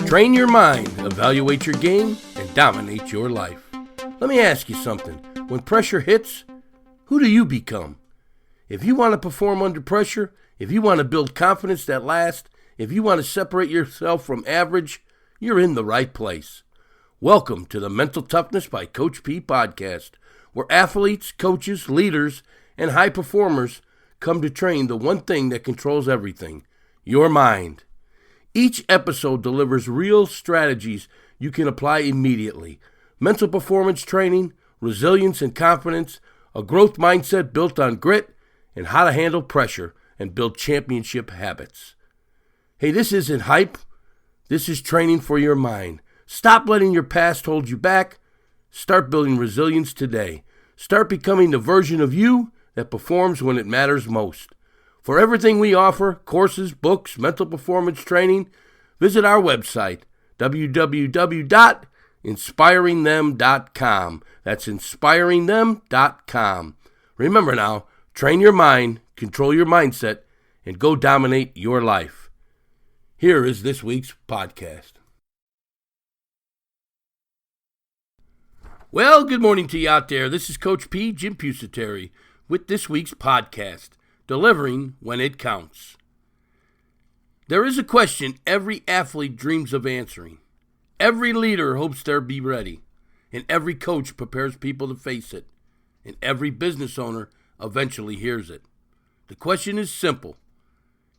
Train your mind, evaluate your game, and dominate your life. Let me ask you something. When pressure hits, who do you become? If you want to perform under pressure, if you want to build confidence that lasts, if you want to separate yourself from average, you're in the right place. Welcome to the Mental Toughness by Coach P podcast, where athletes, coaches, leaders, and high performers come to train the one thing that controls everything, your mind. Each episode delivers real strategies you can apply immediately. Mental performance training, resilience and confidence, a growth mindset built on grit, and how to handle pressure and build championship habits. Hey, this isn't hype. This is training for your mind. Stop letting your past hold you back. Start building resilience today. Start becoming the version of you that performs when it matters most. For everything we offer, courses, books, mental performance training, visit our website, www.inspiringthem.com. That's inspiringthem.com. Remember now, train your mind, control your mindset, and go dominate your life. Here is this week's podcast. Well, good morning to you out there. This is Coach P, Jim Pusateri, with this week's podcast, Delivering When It Counts. There is a question every athlete dreams of answering. Every leader hopes they'll be ready, and every coach prepares people to face it, and every business owner eventually hears it. The question is simple.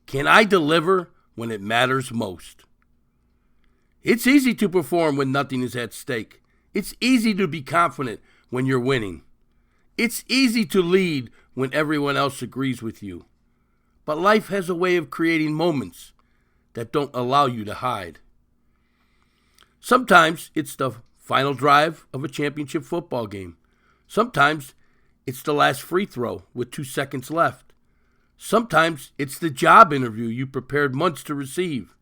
Can I deliver when it matters most? It's easy to perform when nothing is at stake. It's easy to be confident when you're winning. It's easy to lead when everyone else agrees with you. But life has a way of creating moments that don't allow you to hide. Sometimes it's the final drive of a championship football game. Sometimes it's the last free throw with 2 seconds left. Sometimes it's the job interview you prepared months to receive.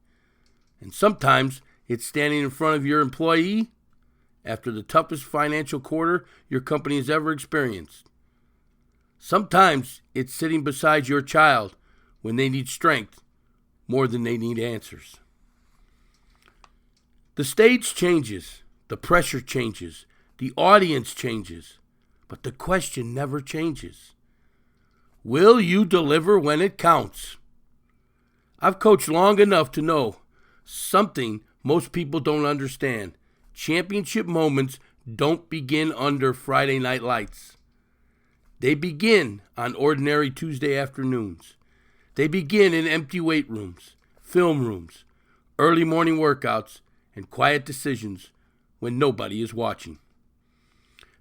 And sometimes it's standing in front of your employee after the toughest financial quarter your company has ever experienced. Sometimes it's sitting beside your child when they need strength more than they need answers. The stage changes, the pressure changes, the audience changes, but the question never changes. Will you deliver when it counts? I've coached long enough to know something most people don't understand. Championship moments don't begin under Friday night lights. They begin on ordinary Tuesday afternoons. They begin in empty weight rooms, film rooms, early morning workouts, and quiet decisions when nobody is watching.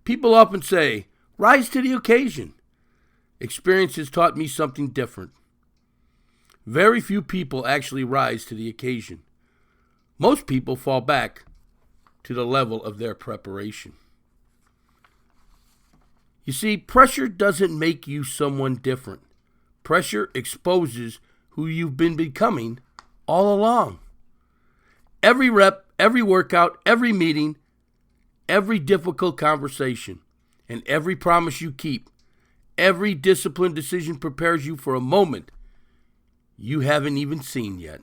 People often say, rise to the occasion. Experience has taught me something different. Very few people actually rise to the occasion. Most people fall back to the level of their preparation. You see, pressure doesn't make you someone different. Pressure exposes who you've been becoming all along. Every rep, every workout, every meeting, every difficult conversation, and every promise you keep, every disciplined decision prepares you for a moment you haven't even seen yet.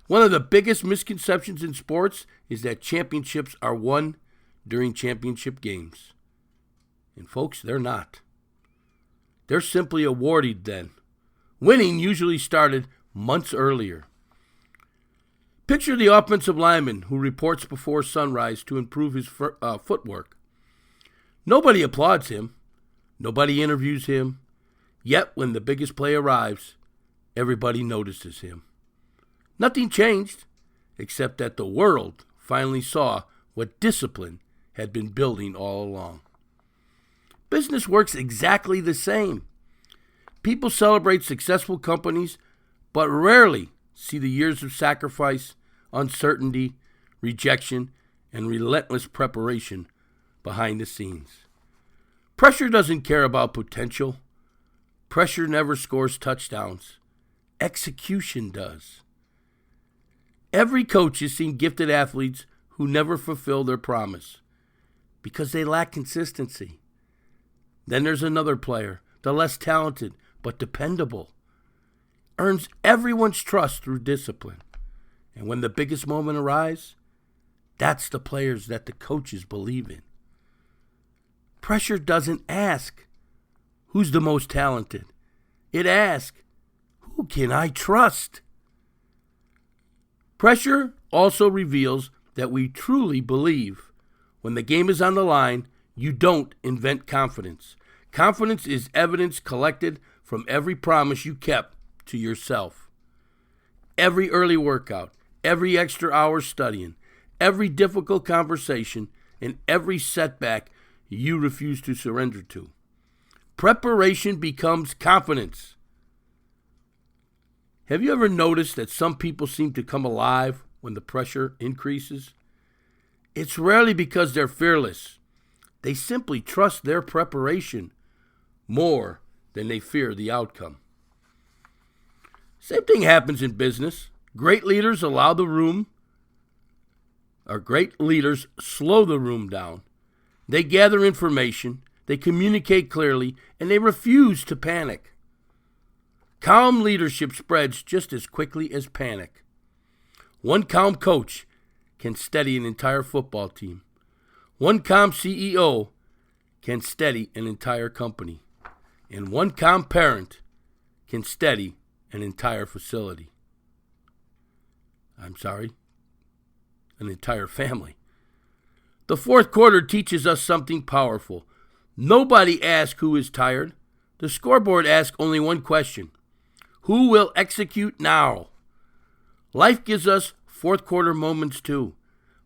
One of the biggest misconceptions in sports is that championships are won during championship games. And folks, they're not. They're simply awarded then. Winning usually started months earlier. Picture the offensive lineman who reports before sunrise to improve his footwork. Nobody applauds him. Nobody interviews him. Yet when the biggest play arrives, everybody notices him. Nothing changed, except that the world finally saw what discipline had been building all along. Business works exactly the same. People celebrate successful companies, but rarely see the years of sacrifice, uncertainty, rejection, and relentless preparation behind the scenes. Pressure doesn't care about potential. Pressure never scores touchdowns. Execution does. Every coach has seen gifted athletes who never fulfill their promise because they lack consistency. Then there's another player, the less talented but dependable, earns everyone's trust through discipline. And when the biggest moment arrives, that's the players that the coaches believe in. Pressure doesn't ask, who's the most talented? It asks, who can I trust? Pressure also reveals that we truly believe. When the game is on the line, you don't invent confidence. Confidence is evidence collected from every promise you kept to yourself. Every early workout, every extra hour studying, every difficult conversation, and every setback you refuse to surrender to. Preparation becomes confidence. Have you ever noticed that some people seem to come alive when the pressure increases? It's rarely because they're fearless. They simply trust their preparation more than they fear the outcome. Same thing happens in business. Great leaders slow the room down. They gather information, they communicate clearly, and they refuse to panic. Calm leadership spreads just as quickly as panic. One calm coach can steady an entire football team. One calm CEO can steady an entire company. And one calm parent can steady an entire facility. An entire family. The fourth quarter teaches us something powerful. Nobody asks who is tired. The scoreboard asks only one question. Who will execute now? Life gives us fourth quarter moments too.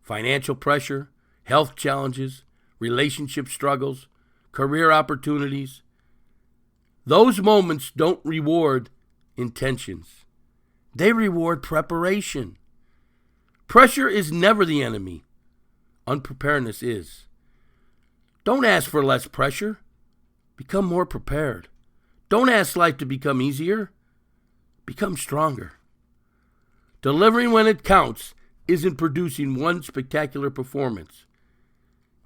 Financial pressure, health challenges, relationship struggles, career opportunities. Those moments don't reward intentions. They reward preparation. Pressure is never the enemy. Unpreparedness is. Don't ask for less pressure. Become more prepared. Don't ask life to become easier. Become stronger. Delivering when it counts isn't producing one spectacular performance.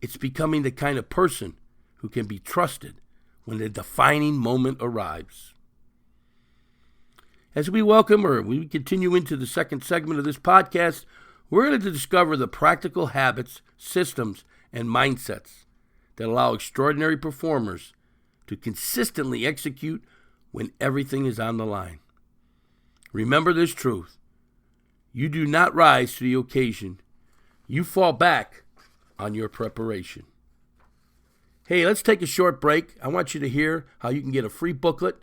It's becoming the kind of person who can be trusted when the defining moment arrives. As we continue into the second segment of this podcast, we're going to discover the practical habits, systems, and mindsets that allow extraordinary performers to consistently execute when everything is on the line. Remember this truth. You do not rise to the occasion. You fall back on your preparation. Hey, let's take a short break. I want you to hear how you can get a free booklet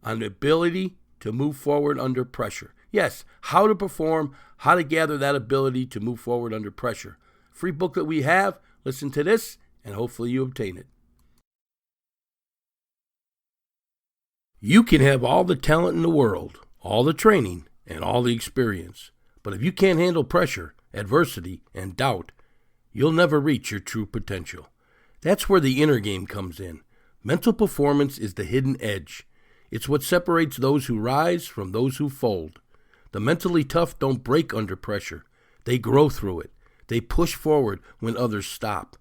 on the ability to move forward under pressure. Yes, how to perform, how to gather that ability to move forward under pressure. Free booklet we have. Listen to this, and hopefully you obtain it. You can have all the talent in the world, all the training, and all the experience. But if you can't handle pressure, adversity, and doubt, you'll never reach your true potential. That's where the inner game comes in. Mental performance is the hidden edge. It's what separates those who rise from those who fold. The mentally tough don't break under pressure. They grow through it. They push forward when others stop.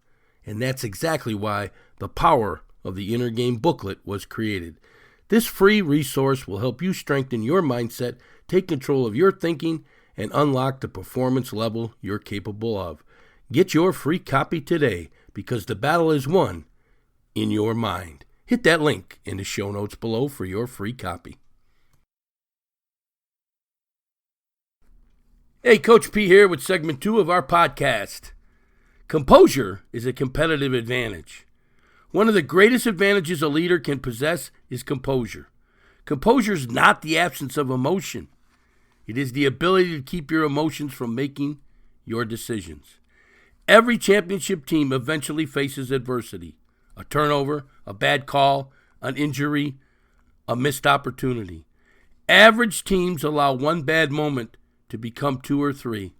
And that's exactly why the power of the Inner Game booklet was created. This free resource will help you strengthen your mindset, take control of your thinking, and unlock the performance level you're capable of. Get your free copy today because the battle is won in your mind. Hit that link in the show notes below for your free copy. Hey, Coach P here with segment 2 of our podcast. Composure is a competitive advantage. One of the greatest advantages a leader can possess is composure. Composure is not the absence of emotion. It is the ability to keep your emotions from making your decisions. Every championship team eventually faces adversity. A turnover, a bad call, an injury, a missed opportunity. Average teams allow one bad moment to become 2 or 3.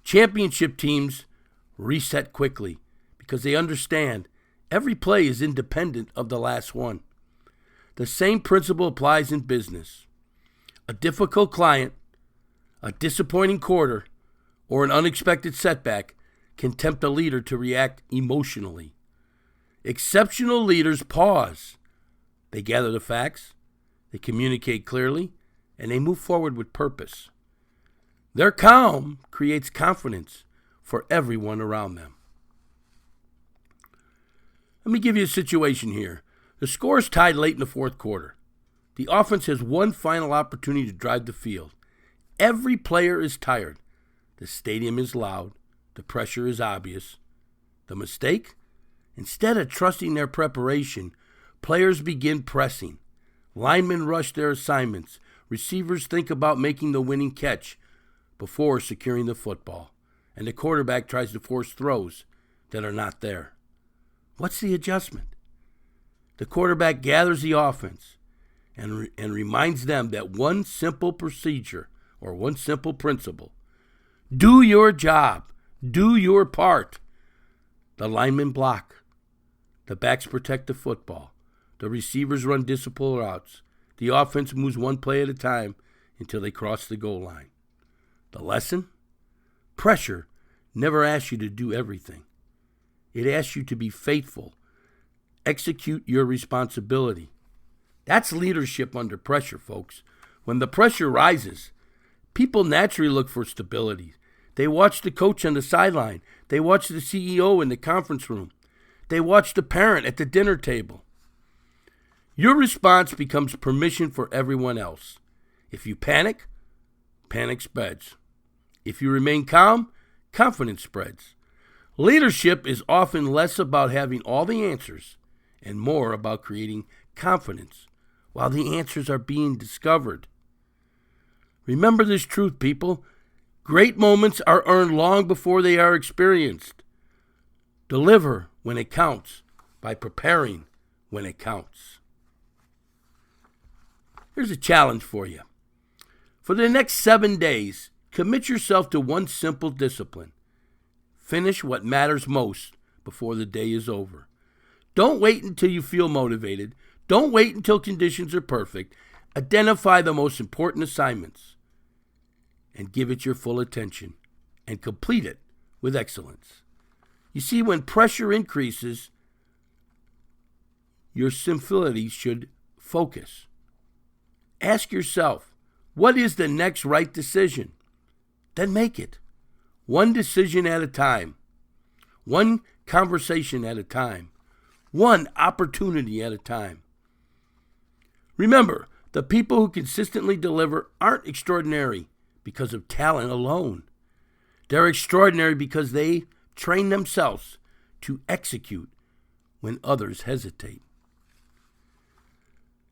Championship teams reset quickly because they understand every play is independent of the last one. The same principle applies in business. A difficult client, a disappointing quarter, or an unexpected setback can tempt a leader to react emotionally. Exceptional leaders pause. They gather the facts, they communicate clearly, and they move forward with purpose. Their calm creates confidence for everyone around them. Let me give you a situation here. The score is tied late in the fourth quarter. The offense has one final opportunity to drive the field. Every player is tired. The stadium is loud. The pressure is obvious. The mistake? Instead of trusting their preparation, players begin pressing. Linemen rush their assignments. Receivers think about making the winning catch before securing the football. And the quarterback tries to force throws that are not there. What's the adjustment? The quarterback gathers the offense and reminds them that one simple procedure or one simple principle. Do your job. Do your part. The linemen block. The backs protect the football. The receivers run disciplined routes. The offense moves one play at a time until they cross the goal line. The lesson? Pressure never asks you to do everything. It asks you to be faithful. Execute your responsibility. That's leadership under pressure, folks. When the pressure rises, people naturally look for stability. They watch the coach on the sideline. They watch the CEO in the conference room. They watch the parent at the dinner table. Your response becomes permission for everyone else. If you panic, panic spreads. If you remain calm, confidence spreads. Leadership is often less about having all the answers and more about creating confidence while the answers are being discovered. Remember this truth, people. Great moments are earned long before they are experienced. Deliver when it counts by preparing when it counts. Here's a challenge for you. For the next 7 days, commit yourself to one simple discipline. Finish what matters most before the day is over. Don't wait until you feel motivated. Don't wait until conditions are perfect. Identify the most important assignments and give it your full attention and complete it with excellence. You see, when pressure increases, your simplicity should focus. Ask yourself, what is the next right decision? Then make it. One decision at a time. One conversation at a time. One opportunity at a time. Remember, the people who consistently deliver aren't extraordinary because of talent alone. They're extraordinary because they train themselves to execute when others hesitate.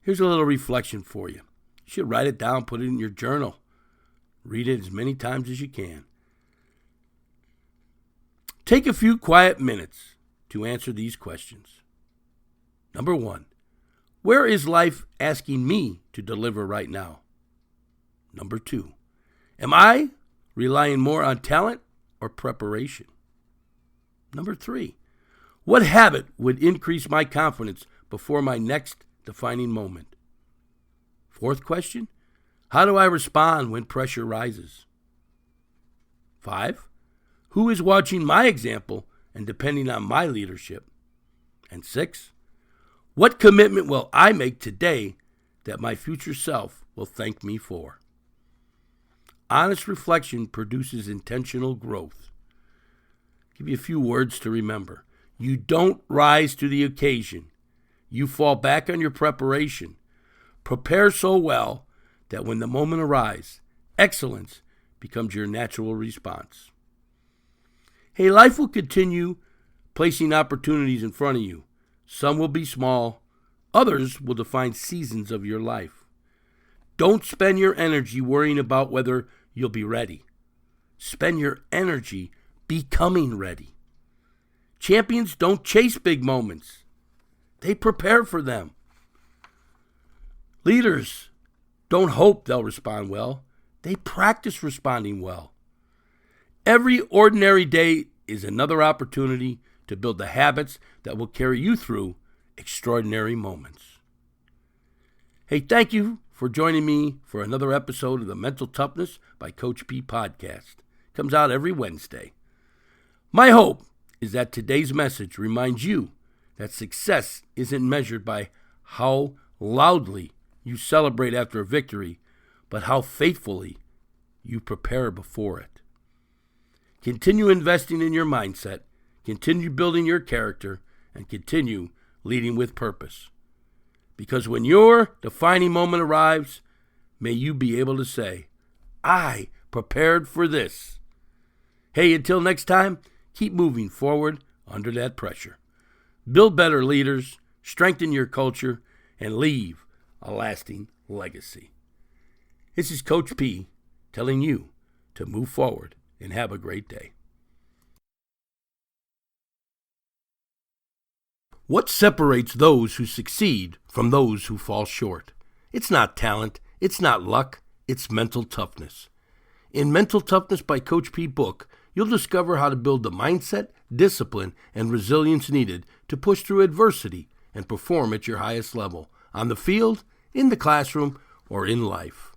Here's a little reflection for you. You should write it down, put it in your journal. Read it as many times as you can. Take a few quiet minutes to answer these questions. Number 1, where is life asking me to deliver right now? Number 2, am I relying more on talent or preparation? Number 3, what habit would increase my confidence before my next defining moment? 4th question, how do I respond when pressure rises? 5, who is watching my example and depending on my leadership? And 6, what commitment will I make today that my future self will thank me for? Honest reflection produces intentional growth. I'll give you a few words to remember. You don't rise to the occasion. You fall back on your preparation. Prepare so well that when the moment arrives, excellence becomes your natural response. Hey, life will continue placing opportunities in front of you. Some will be small. Others will define seasons of your life. Don't spend your energy worrying about whether you'll be ready. Spend your energy becoming ready. Champions don't chase big moments. They prepare for them. Leaders don't hope they'll respond well. They practice responding well. Every ordinary day is another opportunity to build the habits that will carry you through extraordinary moments. Hey, thank you for joining me for another episode of the Mental Toughness by Coach P podcast. It comes out every Wednesday. My hope is that today's message reminds you that success isn't measured by how loudly you celebrate after a victory, but how faithfully you prepare before it. Continue investing in your mindset, continue building your character, and continue leading with purpose. Because when your defining moment arrives, may you be able to say, I prepared for this. Hey, until next time, keep moving forward under that pressure. Build better leaders, strengthen your culture, and leave a lasting legacy. This is Coach P telling you to move forward and have a great day. What separates those who succeed from those who fall short? It's not talent, it's not luck, it's mental toughness. In Mental Toughness by Coach P book, you'll discover how to build the mindset, discipline, and resilience needed to push through adversity and perform at your highest level, on the field, in the classroom, or in life.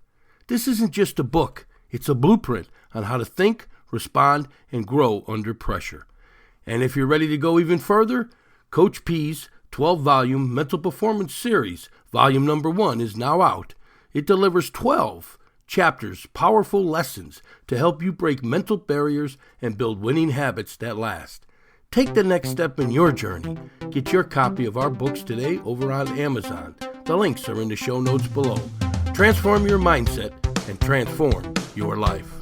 This isn't just a book, it's a blueprint on how to think, respond, and grow under pressure. And if you're ready to go even further, Coach P's 12-volume Mental Performance Series, volume number 1, is now out. It delivers 12 chapters, powerful lessons to help you break mental barriers and build winning habits that last. Take the next step in your journey. Get your copy of our books today over on Amazon. The links are in the show notes below. Transform your mindset and transform your life.